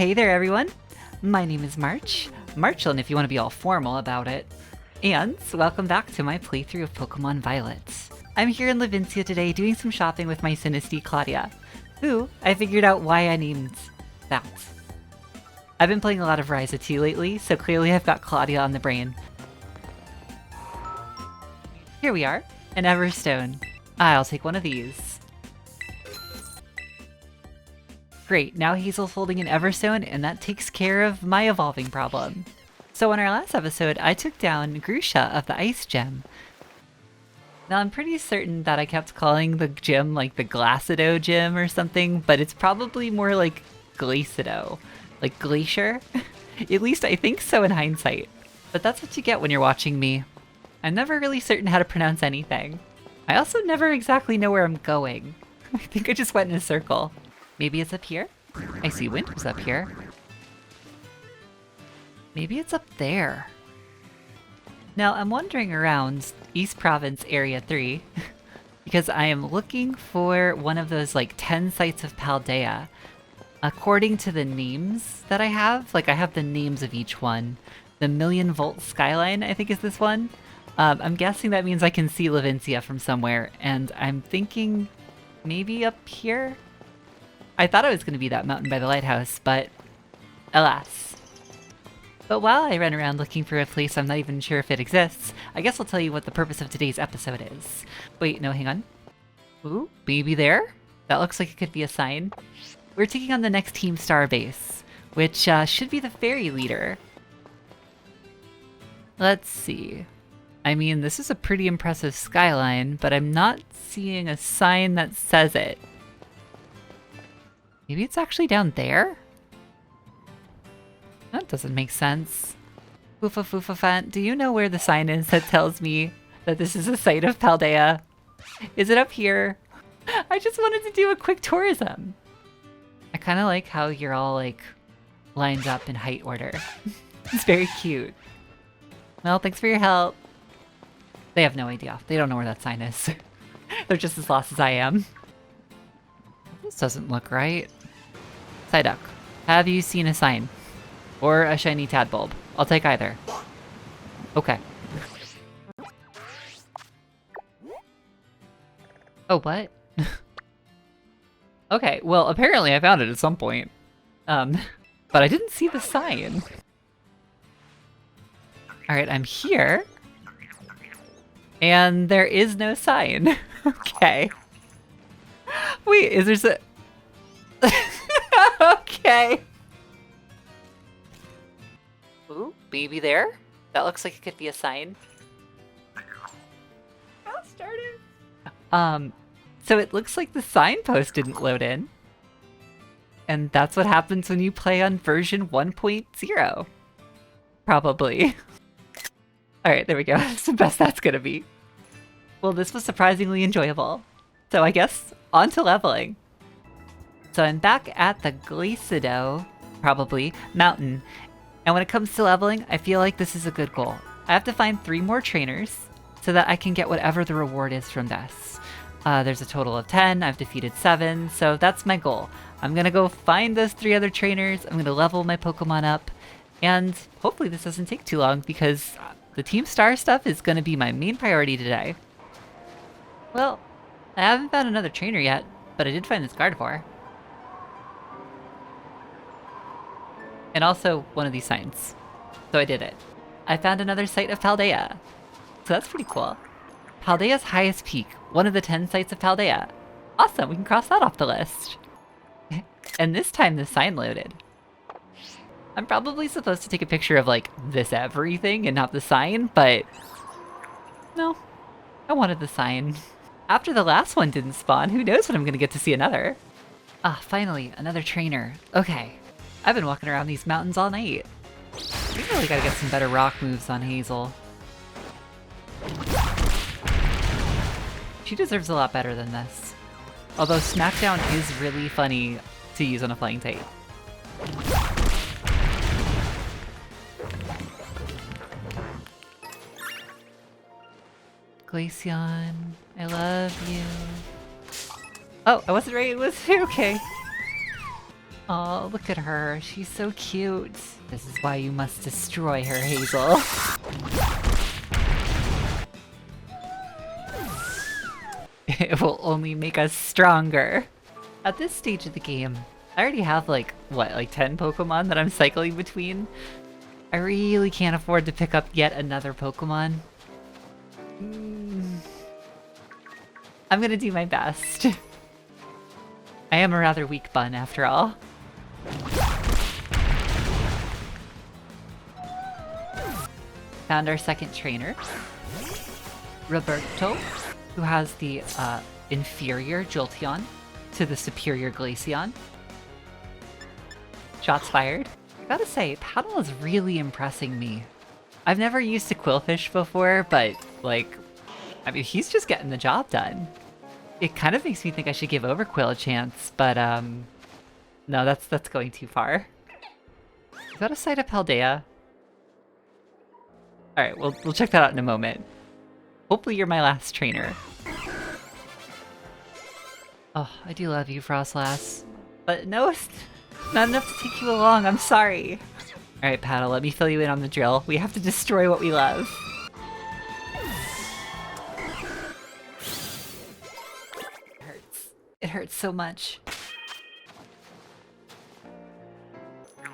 Hey there everyone! My name is Marchalan if you want to be all formal about it. And welcome back to my playthrough of Pokemon Violet. I'm here in Levincia today doing some shopping with my Sinistea Claudia, who I figured out why I named that. I've been playing a lot of Ryza 2 lately, so clearly I've got Claudia on the brain. Here we are, an Everstone. I'll take one of these. Great, now Hazel's holding an Everstone, and that takes care of my evolving problem. So in our last episode, I took down Grusha of the Ice Gem. Now I'm pretty certain that I kept calling the gym like the Glacido gym or something, but it's probably more like Glacido, like Glacier. At least I think so in hindsight. But that's what you get when you're watching me. I'm never really certain how to pronounce anything. I also never exactly know where I'm going. I think I just went in a circle. Maybe it's up here? I see Winter's up here. Maybe it's up there. Now I'm wandering around East Province Area 3 because I am looking for one of those like 10 sites of Paldea. According to the names that I have, like I have the names of each one. The Million Volt Skyline, I think is this one. I'm guessing that means I can see Levincia from somewhere, and I'm thinking maybe up here? I thought it was going to be that mountain by the lighthouse, but alas. But while I run around looking for a place I'm not even sure if it exists, I guess I'll tell you what the purpose of today's episode is. Wait, no, hang on. Ooh, baby there? That looks like it could be a sign. We're taking on the next Team Star base, which should be the fairy leader. Let's see. I mean, this is a pretty impressive skyline, but I'm not seeing a sign that says it. Maybe it's actually down there? That doesn't make sense. Foofa Foofa Fant, do you know where the sign is that tells me that this is a site of Paldea? Is it up here? I just wanted to do a quick tourism. I kind of like how you're all like lined up in height order. It's very cute. Well, thanks for your help. They have no idea. They don't know where that sign is. They're just as lost as I am. This doesn't look right. Psyduck, have you seen a sign? Or a shiny tadbulb? I'll take either. Okay. Oh, what? Okay, well, apparently I found it at some point. But I didn't see the sign. Alright, I'm here. And there is no sign. Okay. Wait, is there okay. Ooh, baby there? That looks like it could be a sign. I'll start it. So it looks like the signpost didn't load in. And that's what happens when you play on version 1.0. Probably. Alright, there we go. That's the best that's gonna be. Well, this was surprisingly enjoyable. So I guess, on to leveling. So I'm back at the Glacido, probably, mountain. And when it comes to leveling, I feel like this is a good goal. I have to find 3 more trainers so that I can get whatever the reward is from this. There's a total of 10, I've defeated 7, so that's my goal. I'm gonna go find those 3 other trainers, I'm gonna level my Pokemon up, and hopefully this doesn't take too long because the Team Star stuff is gonna be my main priority today. Well, I haven't found another trainer yet, but I did find this Gardevoir. And also one of these signs. So I did it. I found another site of Paldea. So that's pretty cool. Paldea's highest peak, one of the 10 sites of Paldea. Awesome, we can cross that off the list. And this time the sign loaded. I'm probably supposed to take a picture of like this everything and not the sign, but no, I wanted the sign. After the last one didn't spawn, who knows when I'm gonna get to see another. Ah, finally, another trainer. Okay. I've been walking around these mountains all night. We really gotta get some better rock moves on Hazel. She deserves a lot better than this. Although Smackdown is really funny to use on a flying type. Glaceon, I love you. Oh, I wasn't ready. It was okay. Oh, look at her. She's so cute. This is why you must destroy her, Hazel. It will only make us stronger. At this stage of the game, I already have like 10 Pokemon that I'm cycling between. I really can't afford to pick up yet another Pokemon. I'm gonna do my best. I am a rather weak bun after all. Found our second trainer, Roberto, who has the inferior Jolteon to the superior Glaceon. Shots fired. I gotta say, Paddle is really impressing me. I've never used a Quillfish before, but like, I mean, he's just getting the job done. It kind of makes me think I should give Overquill a chance, but no, that's going too far. Got a sight of Paldea. All right, we'll check that out in a moment. Hopefully you're my last trainer. Oh, I do love you, Frostlass. But no, it's not enough to take you along, I'm sorry. Alright, Paddle, let me fill you in on the drill. We have to destroy what we love. It hurts. It hurts so much.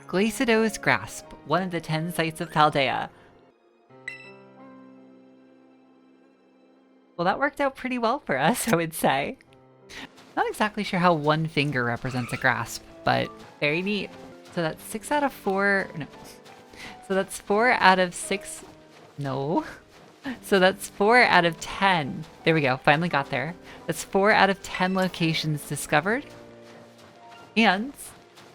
Glacido's Grasp, one of the 10 sites of Paldea. Well, that worked out pretty well for us, I would say. Not exactly sure how one finger represents a grasp, but very neat. So that's 6 out of 4. No. So that's 4 out of 6. No. So that's 4 out of 10. There we go. Finally got there. That's 4 out of 10 locations discovered. And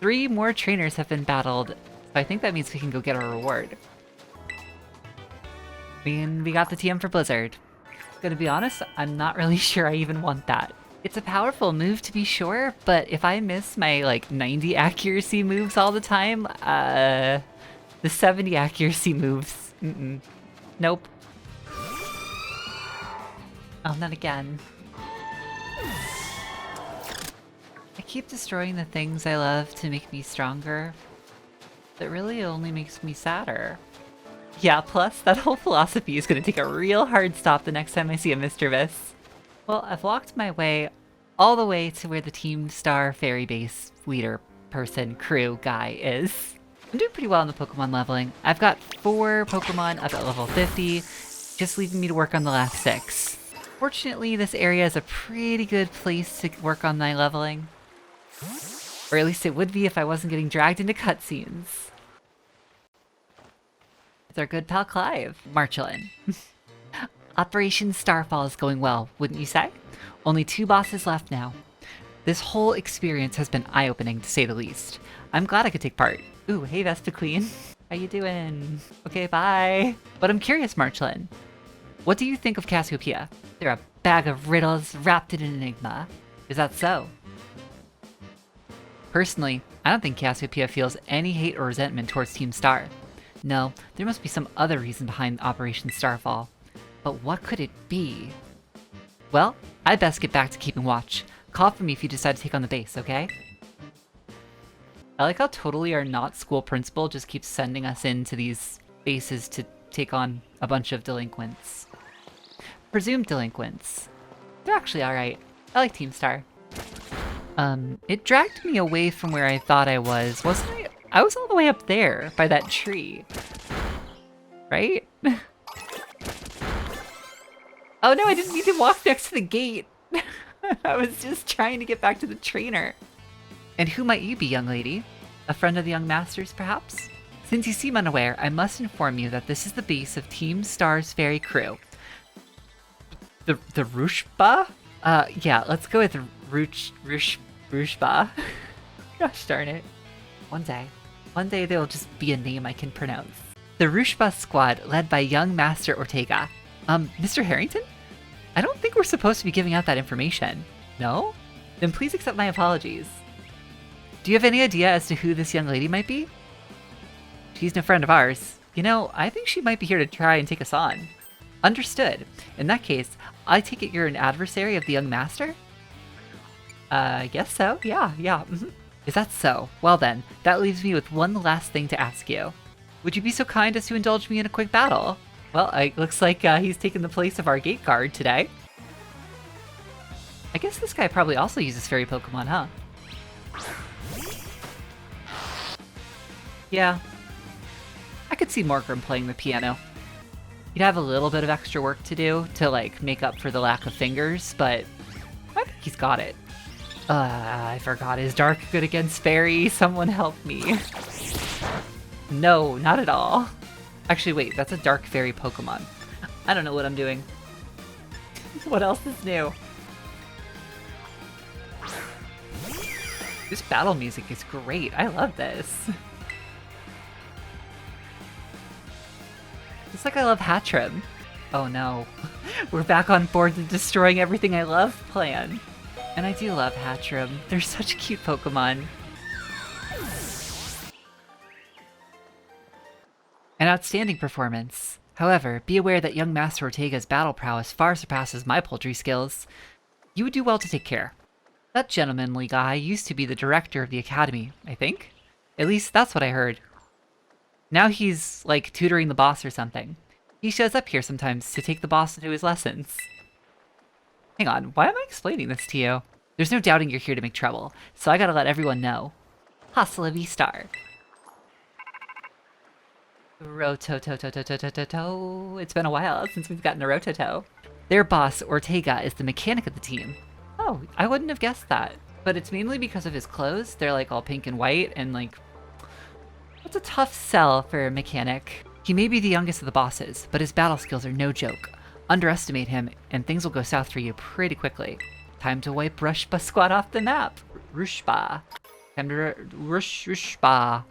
3 more trainers have been battled. So I think that means we can go get our reward. And we got the TM for Blizzard. Gonna be honest, I'm not really sure I even want that. It's a powerful move to be sure, but if I miss my like 90 accuracy moves all the time, the 70 accuracy moves, nope. Oh, not again. I keep destroying the things I love to make me stronger. That really only makes me sadder. Yeah, plus that whole philosophy is gonna take a real hard stop the next time I see a Mischievous. Well, I've walked my way all the way to where the Team Star Fairy Base leader person, crew, guy is. I'm doing pretty well in the Pokemon leveling. I've got 4 Pokemon up at level 50, just leaving me to work on the last 6. Fortunately, this area is a pretty good place to work on my leveling. Or at least it would be if I wasn't getting dragged into cutscenes. It's our good pal Clive, Marchalan. Operation Starfall is going well, wouldn't you say? Only 2 bosses left now. This whole experience has been eye-opening, to say the least. I'm glad I could take part. Ooh, hey Vespa Queen. How you doing? Okay, bye. But I'm curious, Marchalan. What do you think of Cassiopeia? They're a bag of riddles wrapped in an enigma. Is that so? Personally, I don't think Cassiopeia feels any hate or resentment towards Team Star. No, there must be some other reason behind Operation Starfall. But what could it be? Well, I'd best get back to keeping watch. Call for me if you decide to take on the base, okay? I like how totally our not school principal just keeps sending us into these bases to take on a bunch of delinquents. Presumed delinquents. They're actually alright. I like Team Star. It dragged me away from where I thought I was, wasn't I? I was all the way up there, by that tree. Right? Oh no, I didn't need to walk next to the gate. I was just trying to get back to the trainer. And who might you be, young lady? A friend of the young masters, perhaps? Since you seem unaware, I must inform you that this is the base of Team Star's Fairy Crew. The Rushba? Yeah, let's go with Rushba. Gosh darn it. One day there'll just be a name I can pronounce. The Rushba squad, led by young Master Ortega. Mr. Harrington? I don't think we're supposed to be giving out that information. No? Then please accept my apologies. Do you have any idea as to who this young lady might be? She's no friend of ours. You know, I think she might be here to try and take us on. Understood. In that case, I take it you're an adversary of the young master? Guess so. Yeah. Is that so? Well then, that leaves me with one last thing to ask you. Would you be so kind as to indulge me in a quick battle? Well, it looks like he's taken the place of our gate guard today. I guess this guy probably also uses fairy Pokemon, huh? Yeah. I could see Morgrim playing the piano. He'd have a little bit of extra work to do to, like, make up for the lack of fingers, but I think he's got it. I forgot. Is Dark good against Fairy? Someone help me. No, not at all. Actually, wait, that's a Dark Fairy Pokemon. I don't know what I'm doing. What else is new? This battle music is great. I love this. It's like I love Hatchrim. Oh no. We're back on board the destroying everything I love plan. And I do love Hatchrim. They're such cute Pokemon. An outstanding performance. However, be aware that young Master Ortega's battle prowess far surpasses my poultry skills. You would do well to take care. That gentlemanly guy used to be the director of the academy, I think? At least that's what I heard. Now he's, like, tutoring the boss or something. He shows up here sometimes to take the boss into his lessons. Hang on, why am I explaining this to you? There's no doubting you're here to make trouble, so I gotta let everyone know. Hasta la vista. Rototo. It's been a while since we've gotten a Rototo. Their boss, Ortega, is the mechanic of the team. Oh, I wouldn't have guessed that. But it's mainly because of his clothes. They're like all pink and white and like... That's a tough sell for a mechanic. He may be the youngest of the bosses, but his battle skills are no joke. Underestimate him and things will go south for you pretty quickly. Time to wipe Rushba Squad off the map. Rushba. Time to Rushba.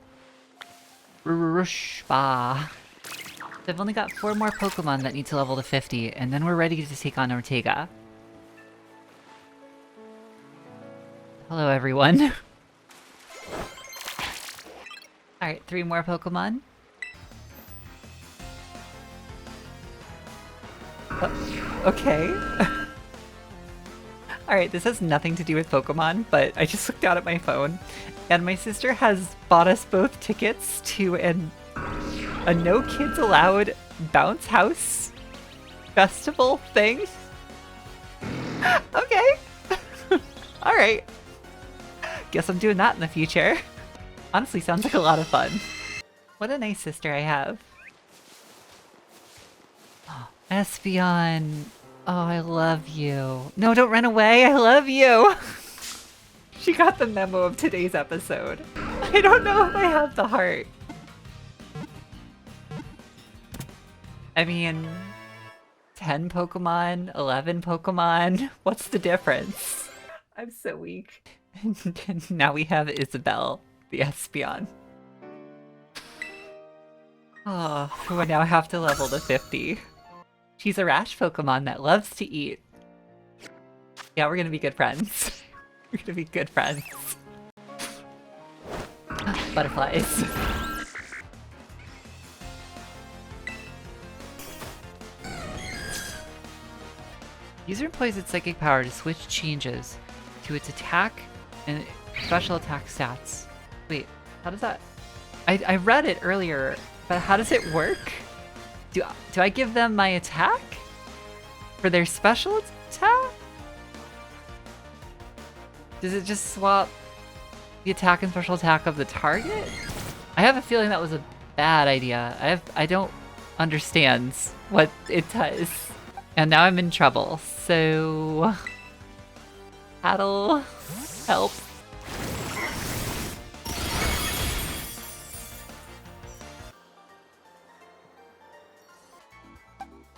Rushba. I've only got 4 more Pokemon that need to level to 50, and then we're ready to take on Ortega. Hello, everyone. Alright, 3 more Pokemon. Oh, okay. Alright, this has nothing to do with Pokemon, but I just looked out at my phone, and my sister has bought us both tickets to a no kids allowed bounce house festival thing. Okay. Alright. Guess I'm doing that in the future. Honestly, sounds like a lot of fun. What a nice sister I have. Oh, Espeon. Oh, I love you. No, don't run away. I love you. She got the memo of today's episode. I don't know if I have the heart. I mean, 10 Pokemon, 11 Pokemon. What's the difference? I'm so weak. Now we have Isabelle, the Espeon. Oh, who I now have to level to 50. She's a rash Pokemon that loves to eat. Yeah, we're gonna be good friends. We're gonna be good friends. Butterflies. User employs its psychic power to switch changes to its attack and special attack stats. Wait, how does that... I read it earlier, but how does it work? Do I give them my attack? For their special attack? Does it just swap the attack and special attack of the target? I have a feeling that was a bad idea. I don't understand what it does. And now I'm in trouble, so... Paddle, help.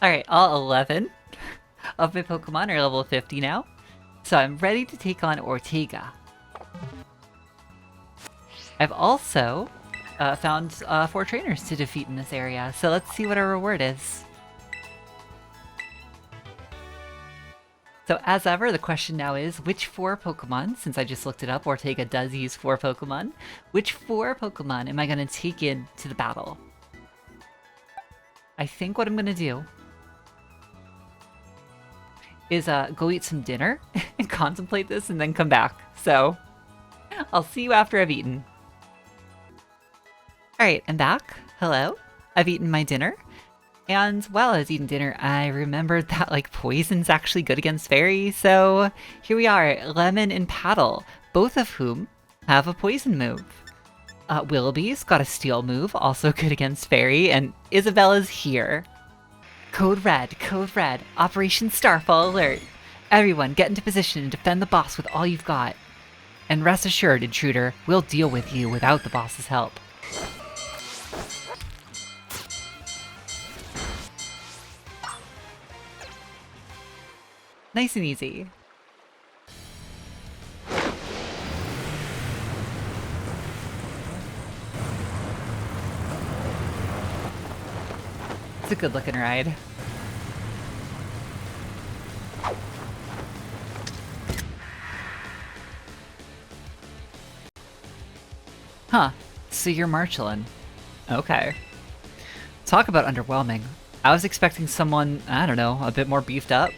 Alright, all 11 of my Pokemon are level 50 now. So I'm ready to take on Ortega. I've also found 4 trainers to defeat in this area, so let's see what our reward is. So as ever, the question now is, which 4 Pokemon, since I just looked it up, Ortega does use 4 Pokemon, which 4 Pokemon am I going to take into the battle? I think what I'm going to do is go eat some dinner and contemplate this and then come back. So I'll see you after I've eaten. Alright, I'm back. Hello. I've eaten my dinner. And while I was eating dinner, I remembered that, like, poison's actually good against fairy, so here we are, Lemon and Paddle, both of whom have a poison move. Willoughby's got a steel move, also good against fairy, and Isabella's here. Code Red, Operation Starfall alert. Everyone, get into position and defend the boss with all you've got. And rest assured, intruder, we'll deal with you without the boss's help. Nice and easy. It's a good looking ride. Huh, so you're Marchalan. Okay. Talk about underwhelming. I was expecting someone, I don't know, a bit more beefed up.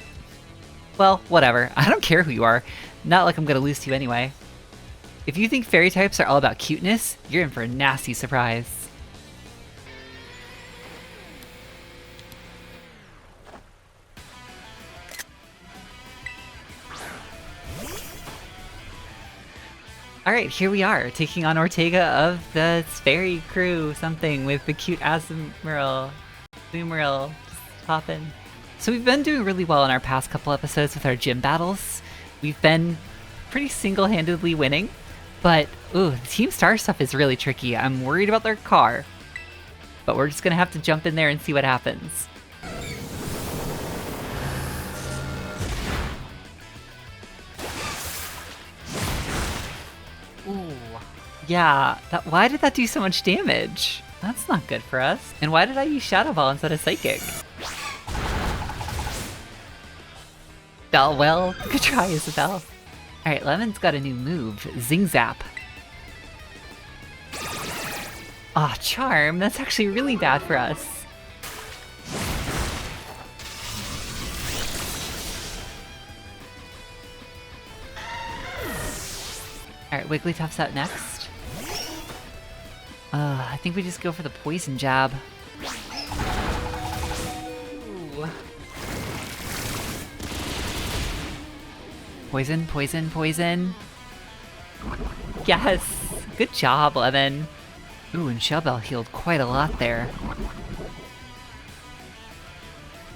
Well, whatever. I don't care who you are. Not like I'm gonna lose to you anyway. If you think fairy types are all about cuteness, you're in for a nasty surprise. Alright, here we are, taking on Ortega of the fairy crew something with the cute Azumarill. Just poppin'. So we've been doing really well in our past couple episodes with our gym battles. We've been pretty single-handedly winning, but ooh, the Team Star stuff is really tricky. I'm worried about their car, but we're just gonna have to jump in there and see what happens. Ooh, yeah, why did that do so much damage? That's not good for us. And why did I use Shadow Ball instead of Psychic? Well, good try, Isabel. Alright, Lemon's got a new move, Zing Zap. Aw, Charm, that's actually really bad for us. Alright, Wigglytuff's out next. I think we just go for the Poison Jab. Ooh. Poison, poison, poison. Yes! Good job, Lemon. Ooh, and Shellbell healed quite a lot there.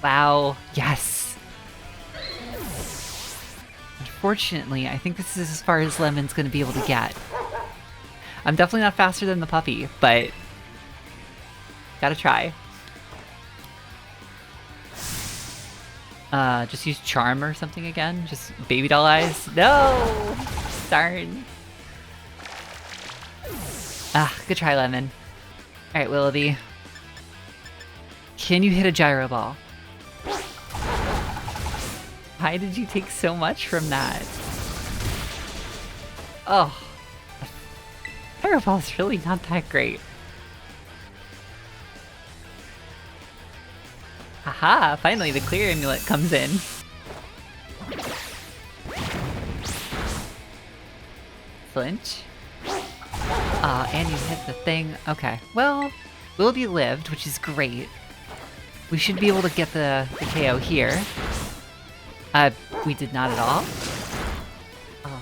Wow, yes! Unfortunately, I think this is as far as Lemon's gonna be able to get. I'm definitely not faster than the puppy, but gotta try. Just use Charm or something again? Just Baby Doll Eyes? No! Darn. Ah, good try, Lemon. Alright, Willoughby. Can you hit a Gyro Ball? Why did you take so much from that? Oh. Gyro Ball's really not that great. Haha, finally the clear amulet comes in. Flinch. And you hit the thing. Okay, well, Willoughby lived, which is great. We should be able to get the KO here. We did not at all. Oh.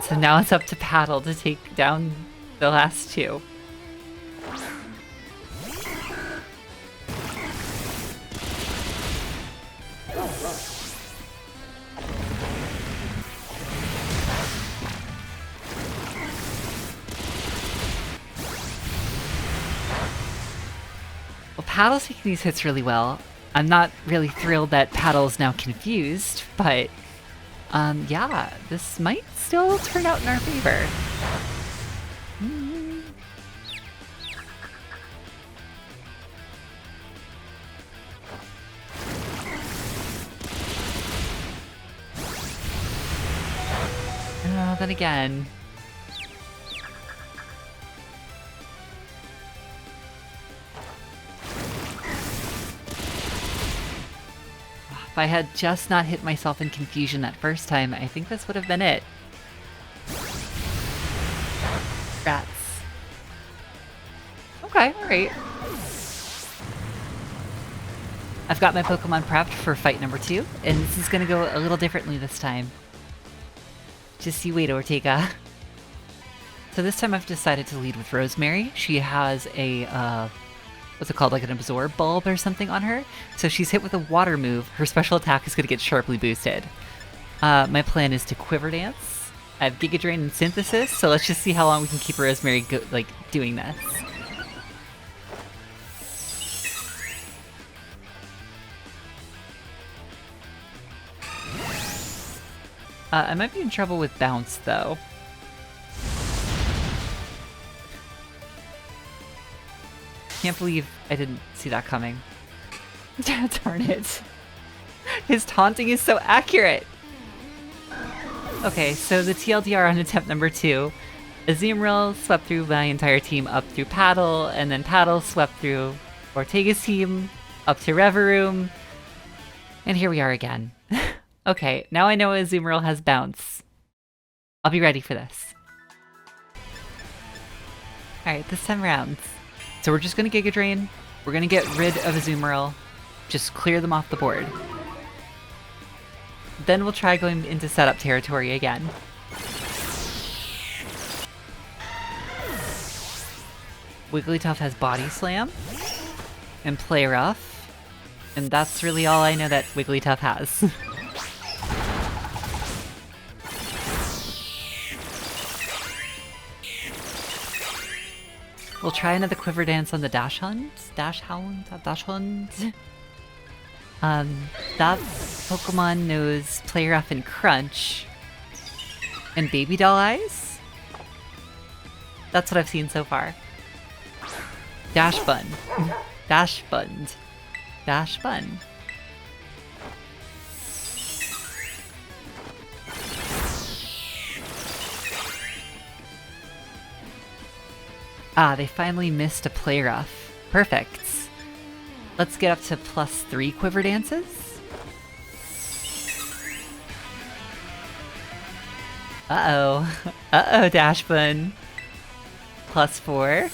So now it's up to Paddle to take down the last two. Paddle's taking these hits really well. I'm not really thrilled that Paddle's now confused, but yeah, this might still turn out in our favor. Then again, If I had just not hit myself in confusion that first time, I think this would have been it. Rats. Okay, alright. I've got my Pokemon prepped for fight number 2, and this is gonna go a little differently this time. Just you wait, Ortega. So this time I've decided to lead with Rosemary. She has a, what's it called, like an absorb bulb or something on her. So she's hit with a water move, her special attack is going to get sharply boosted. My plan is to Quiver Dance. I have Giga Drain and Synthesis, so let's just see how long we can keep Rosemary doing this. I might be in trouble with Bounce, though. Can't believe I didn't see that coming. Darn it. His taunting is so accurate! Okay, so the TLDR on attempt number 2. Azumarill swept through my entire team up through Paddle, and then Paddle swept through Ortega's team up to Reveroom. And here we are again. Okay, now I know Azumarill has Bounce. I'll be ready for this. Alright, this time around. So we're just gonna Giga Drain. We're gonna get rid of Azumarill. Just clear them off the board. Then we'll try going into setup territory again. Wigglytuff has Body Slam and Play Rough, and that's really all I know that Wigglytuff has. We'll try another Quiver Dance on the Dash Hunt. Dash Hound? Dash Hunt? That Pokemon knows Play Rough and Crunch. And Baby Doll Eyes? That's what I've seen so far. Dash Fun. Dash Fund. Dash Fun. Ah, they finally missed a Play Rough. Perfect. Let's get up to +3 Quiver Dances. Uh-oh. Uh-oh, Dashbun. +4.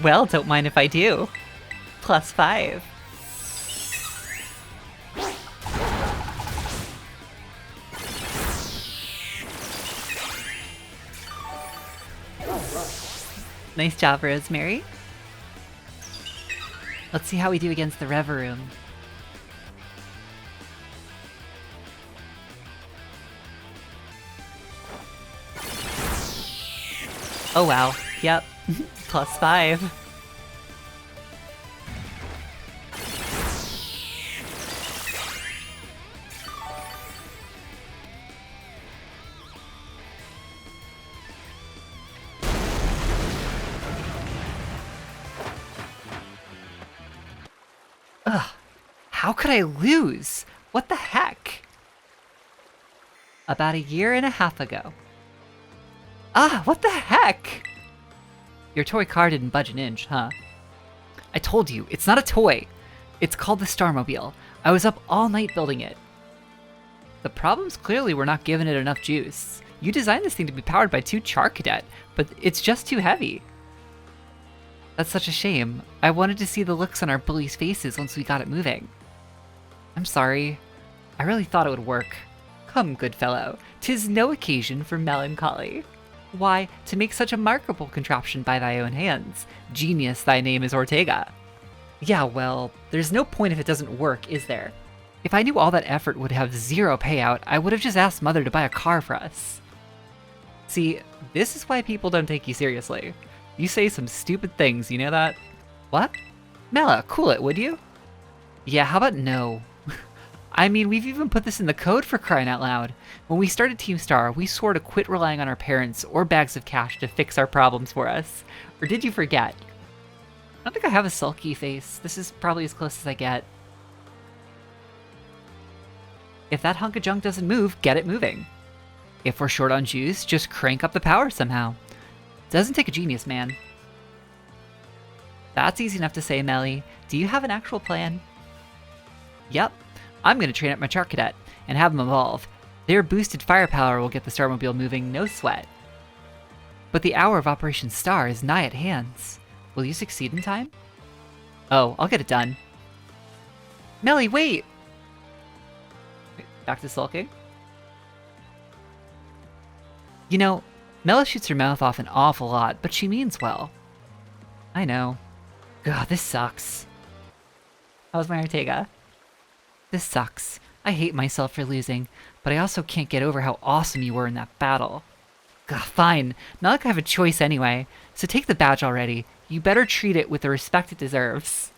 Well, don't mind if I do. +5. Nice job, Rosemary. Let's see how we do against the Reveroom. Oh wow, yep. +5. Ugh, how could I lose? What the heck? About 1.5 years ago. Ah, what the heck? Your toy car didn't budge an inch, huh? I told you, it's not a toy. It's called the Starmobile. I was up all night building it. The problem's clearly we're not giving it enough juice. You designed this thing to be powered by 2 Charcadet, but it's just too heavy. That's such a shame. I wanted to see the looks on our bullies' faces once we got it moving. I'm sorry. I really thought it would work. Come, good fellow, 'tis no occasion for melancholy. Why, to make such a markable contraption by thy own hands. Genius, thy name is Ortega. Yeah, well, there's no point if it doesn't work, is there? If I knew all that effort would have 0 payout, I would have just asked Mother to buy a car for us. See, this is why people don't take you seriously. You say some stupid things, you know that? What? Mela, cool it, would you? Yeah, how about no? I mean, we've even put this in the code for crying out loud. When we started Team Star, we swore to quit relying on our parents or bags of cash to fix our problems for us. Or did you forget? I don't think I have a sulky face. This is probably as close as I get. If that hunk of junk doesn't move, get it moving. If we're short on juice, just crank up the power somehow. Doesn't take a genius, man. That's easy enough to say, Melly. Do you have an actual plan? Yep. I'm gonna train up my Chart Cadet and have them evolve. Their boosted firepower will get the Starmobile moving, no sweat. But the hour of Operation Star is nigh at hands. Will you succeed in time? Oh, I'll get it done. Melly, wait! Back to sulking. You know, Mela shoots her mouth off an awful lot, but she means well. I know. God, this sucks. How's my Ortega? This sucks. I hate myself for losing, but I also can't get over how awesome you were in that battle. Gah, fine. Not like I have a choice anyway, so take the badge already. You better treat it with the respect it deserves.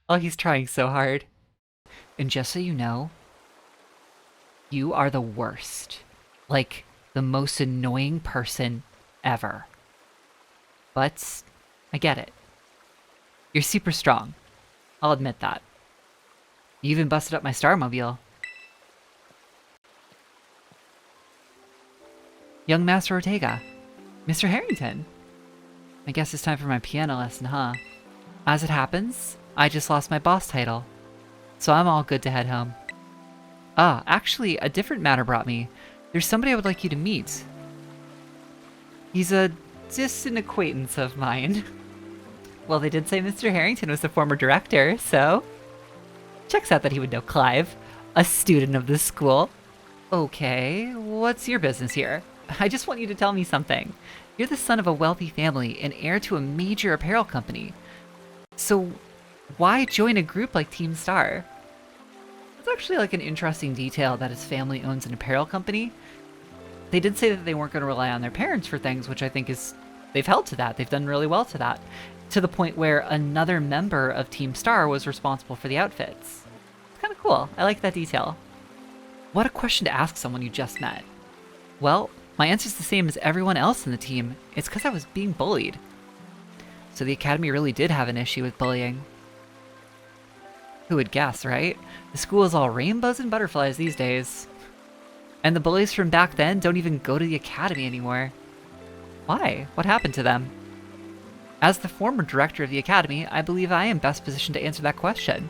Oh, he's trying so hard. And just so you know, you are the worst. Like, the most annoying person ever. But I get it. You're super strong. I'll admit that. You even busted up my Starmobile. Young Master Ortega. Mr. Harrington. I guess it's time for my piano lesson, huh? As it happens, I just lost my boss title. So I'm all good to head home. Ah, actually, a different matter brought me. There's somebody I would like you to meet. He's a distant acquaintance of mine. Well, they did say Mr. Harrington was the former director, so... Checks out that he would know Clive, a student of this school. Okay, what's your business here? I just want you to tell me something. You're the son of a wealthy family and heir to a major apparel company. So, why join a group like Team Star? It's actually like an interesting detail that his family owns an apparel company. They did say that they weren't going to rely on their parents for things, which I think is... They've held to that. They've done really well to that. To the point where another member of Team Star was responsible for the outfits. It's kind of cool. I like that detail. What a question to ask someone you just met. Well, my answer's the same as everyone else in the team. It's because I was being bullied. So the Academy really did have an issue with bullying. Who would guess, right? The school is all rainbows and butterflies these days. And the bullies from back then don't even go to the Academy anymore. Why? What happened to them? As the former director of the Academy, I believe I am best positioned to answer that question.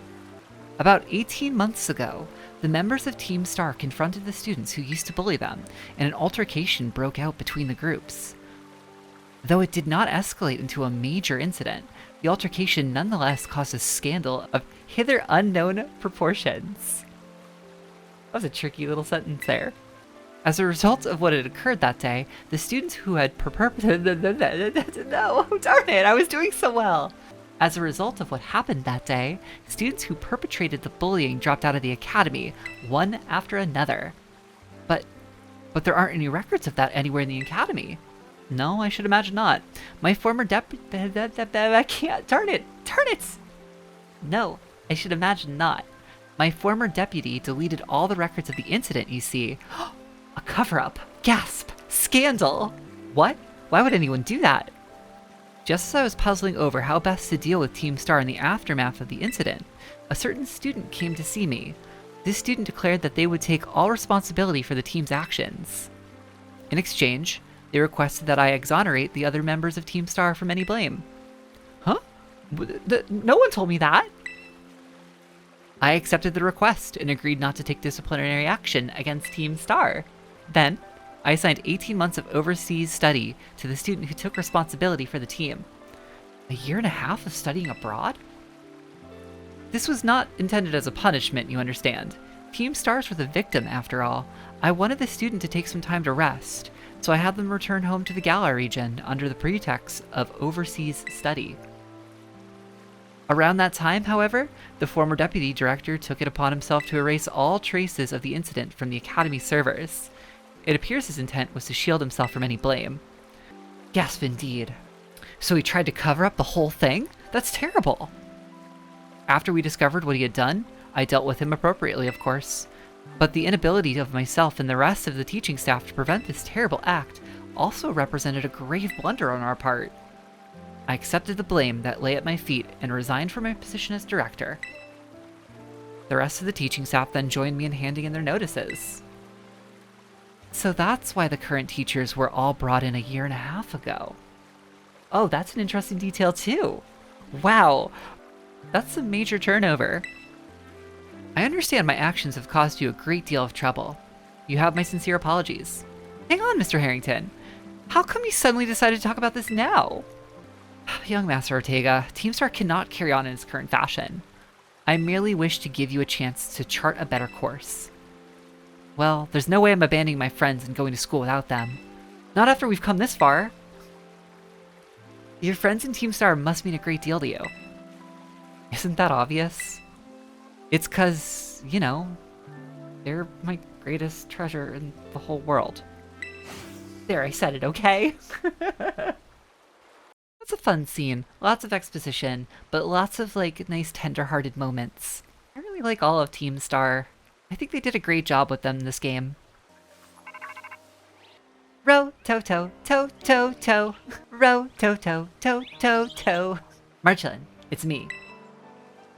About 18 months ago, the members of Team Star confronted the students who used to bully them, and an altercation broke out between the groups. Though it did not escalate into a major incident, the altercation nonetheless caused a scandal of hither unknown proportions. That was a tricky little sentence there. As a result of what had occurred that day, the students who had perpetrated... No, darn it, I was doing so well! As a result of what happened that day, students who perpetrated the bullying dropped out of the Academy, one after another. But there aren't any records of that anywhere in the Academy. No, I should imagine not. My former I can't, darn it! No, I should imagine not. My former deputy deleted all the records of the incident, you see. A cover-up! Gasp! Scandal! What? Why would anyone do that? Just as I was puzzling over how best to deal with Team Star in the aftermath of the incident, a certain student came to see me. This student declared that they would take all responsibility for the team's actions. In exchange, they requested that I exonerate the other members of Team Star from any blame. Huh? No one told me that! I accepted the request and agreed not to take disciplinary action against Team Star. Then, I assigned 18 months of overseas study to the student who took responsibility for the team. A year and a half of studying abroad? This was not intended as a punishment, you understand. Team Stars were the victim, after all. I wanted the student to take some time to rest, so I had them return home to the Galar region under the pretext of overseas study. Around that time, however, the former deputy director took it upon himself to erase all traces of the incident from the Academy servers. It appears his intent was to shield himself from any blame. Gasp indeed. So he tried to cover up the whole thing? That's terrible! After we discovered what he had done, I dealt with him appropriately, of course. But the inability of myself and the rest of the teaching staff to prevent this terrible act also represented a grave blunder on our part. I accepted the blame that lay at my feet and resigned from my position as director. The rest of the teaching staff then joined me in handing in their notices. So that's why the current teachers were all brought in a year and a half ago. Oh, that's an interesting detail too. Wow, that's a major turnover. I understand my actions have caused you a great deal of trouble. You have my sincere apologies. Hang on, Mr. Harrington. How come you suddenly decided to talk about this now? Young Master Ortega, Teamstar cannot carry on in its current fashion. I merely wish to give you a chance to chart a better course. Well, there's no way I'm abandoning my friends and going to school without them. Not after we've come this far. Your friends in Teamstar must mean a great deal to you. Isn't that obvious? It's 'cause, you know, they're my greatest treasure in the whole world. There, I said it, okay? That's a fun scene. Lots of exposition, but lots of, like, nice tender-hearted moments. I really like all of Teamstar. I think they did a great job with them in this game. Row, toe, toe, toe, toe. Row, toe, toe, toe, toe, toe. Marchalan, it's me.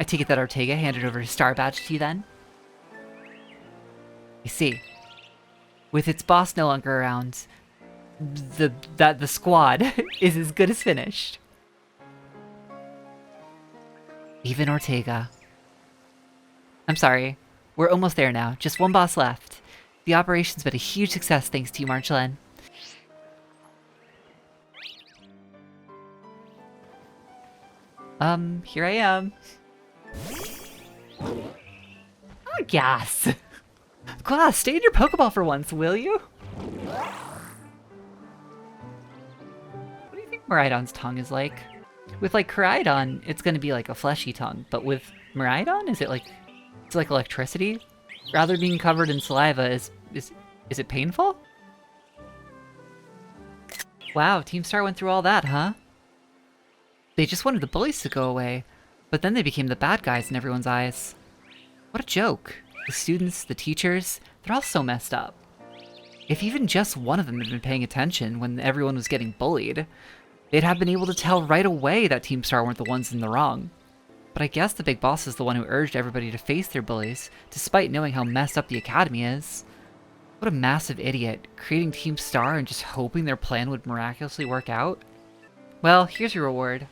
I take it that Ortega handed over his star badge to you then? I see. With its boss no longer around, the squad is as good as finished. Even Ortega. I'm sorry. We're almost there now. Just one boss left. The operation's been a huge success thanks to you, Marchalan. Here I am. Oh, yes! Glass, stay in your Pokeball for once, will you? What do you think Miraidon's tongue is like? With, like, Koraidon, it's gonna be like a fleshy tongue, but with Miraidon, is it like... It's like electricity? Rather being covered in saliva, is it painful? Wow, Teamstar went through all that, huh? They just wanted the bullies to go away, but then they became the bad guys in everyone's eyes. What a joke. The students, the teachers, they're all so messed up. If even just one of them had been paying attention when everyone was getting bullied, they'd have been able to tell right away that Teamstar weren't the ones in the wrong. But I guess the big boss is the one who urged everybody to face their bullies, despite knowing how messed up the academy is. What a massive idiot, creating Teamstar and just hoping their plan would miraculously work out. Well, here's your reward.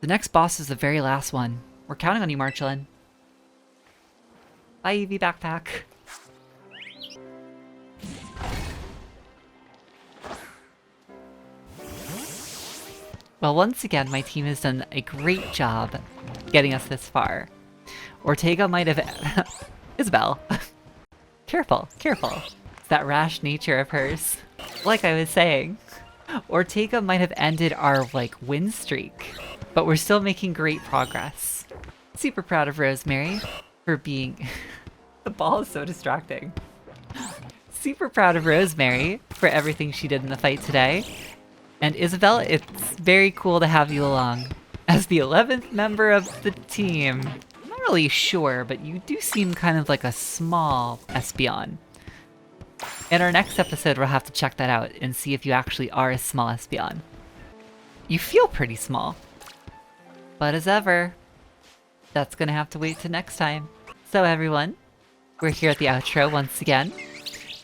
The next boss is the very last one. We're counting on you, Marchalan. Bye, Eevee Backpack. Well, once again, my team has done a great job getting us this far. Ortega might have... Isabel. Careful, careful. It's that rash nature of hers. Like I was saying, Ortega might have ended our, like, win streak, but we're still making great progress. Super proud of Rosemary for being... The ball is so distracting. Super proud of Rosemary for everything she did in the fight today. And Isabel, it's very cool to have you along as the 11th member of the team. I'm not really sure, but you do seem kind of like a small Espeon. In our next episode, we'll have to check that out and see if you actually are a small Espeon. You feel pretty small. But as ever, that's gonna have to wait till next time. So everyone, we're here at the outro once again.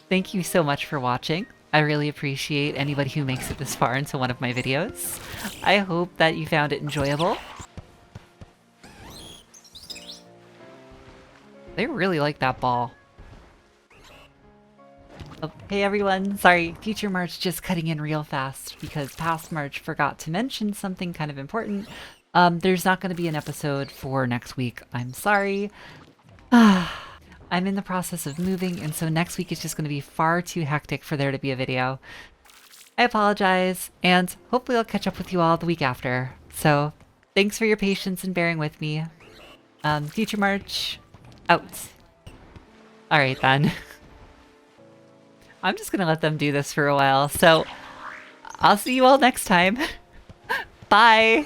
Thank you so much for watching. I really appreciate anybody who makes it this far into one of my videos. I hope that you found it enjoyable. They really like that ball. Oh, hey everyone, sorry, Future March just cutting in real fast because Past March forgot to mention something kind of important. There's not going to be an episode for next week, I'm sorry. I'm in the process of moving, and so next week is just going to be far too hectic for there to be a video. I apologize, and hopefully I'll catch up with you all the week after. So, thanks for your patience and bearing with me. Future March, out. Alright then. I'm just going to let them do this for a while, so I'll see you all next time. Bye!